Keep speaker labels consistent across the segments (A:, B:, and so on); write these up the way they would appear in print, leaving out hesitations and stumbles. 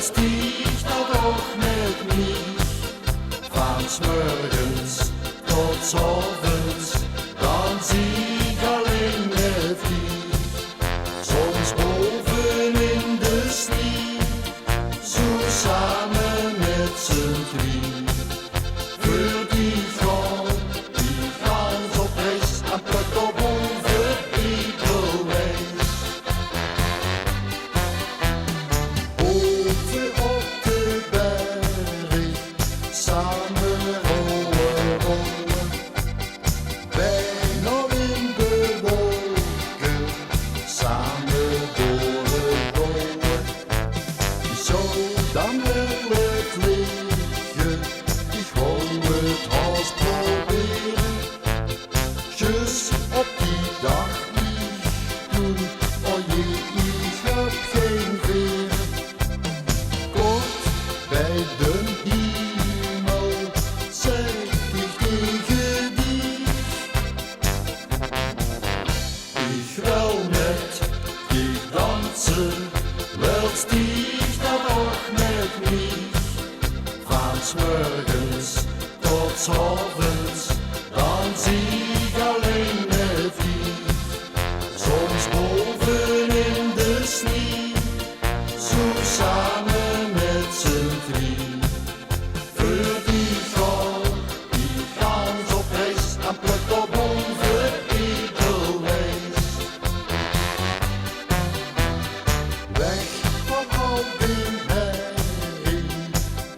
A: willst dich da doch mit mir, van's morgens tot avonds, dan zie ik alleen met die. Soms boven in de sneeuw, zo samen met z'n drie. Voor die vrouw, die gaat op reis en plukt op over Edelwijs. Boven op de berg, samen rollen, rollen. Bijna in de wolken, samen doorrollen. Zo dan wil het liggen, ik wou het haast proberen. Tjus op die dag niet doen, oh jee, ik heb geen veren. Kort bij de hemel zeg ik tegen die. Ik wil met die dansen, willst dich da doch met mij, van's morgens tot avonds, dan zie ik alleen met die. Soms boven in de sneeuw, zo samen met z'n drie. Voor die vrouw, die gaat op reis en plukt op over Edelwijs. Weg van al die herrie,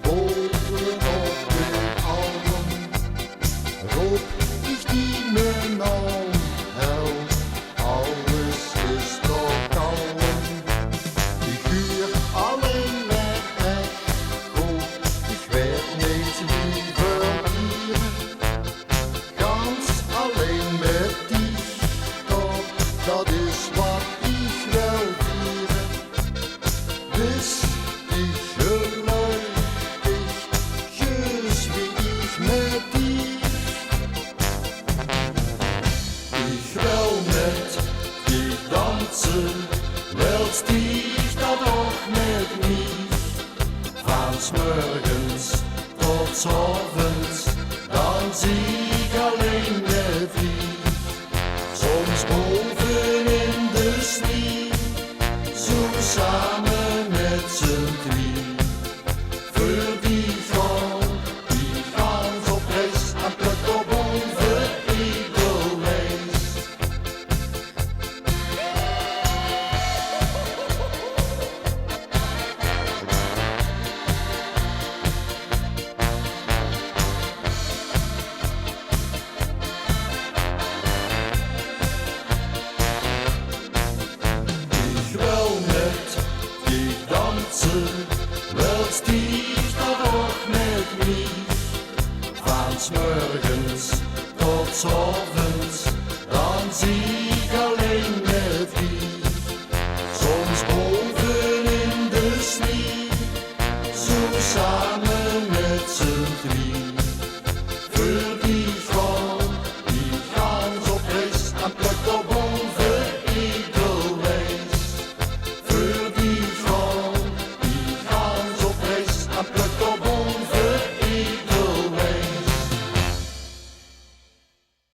A: boven op de almen, roep ik die mijn naam, help, alles is toch kalm. Ik huur alleen met echo, ik weet niet liever hier. Gans alleen met die top, dat is wat ik wil vieren. Dus ik gelukkig, juist wie ik met die. Ik wil met die dansen, willst dich da doch met mij, van's morgens tot avonds, dan zie ik alleen met die. Soms boven in de sneeuw, zo samen met z'n drie. Voor die vrouw, die gaat op reis en plukt op over Edelwijs. Ik wil met die dansen, willst dich da doch met mij, van's morgens tot avonds, dan zie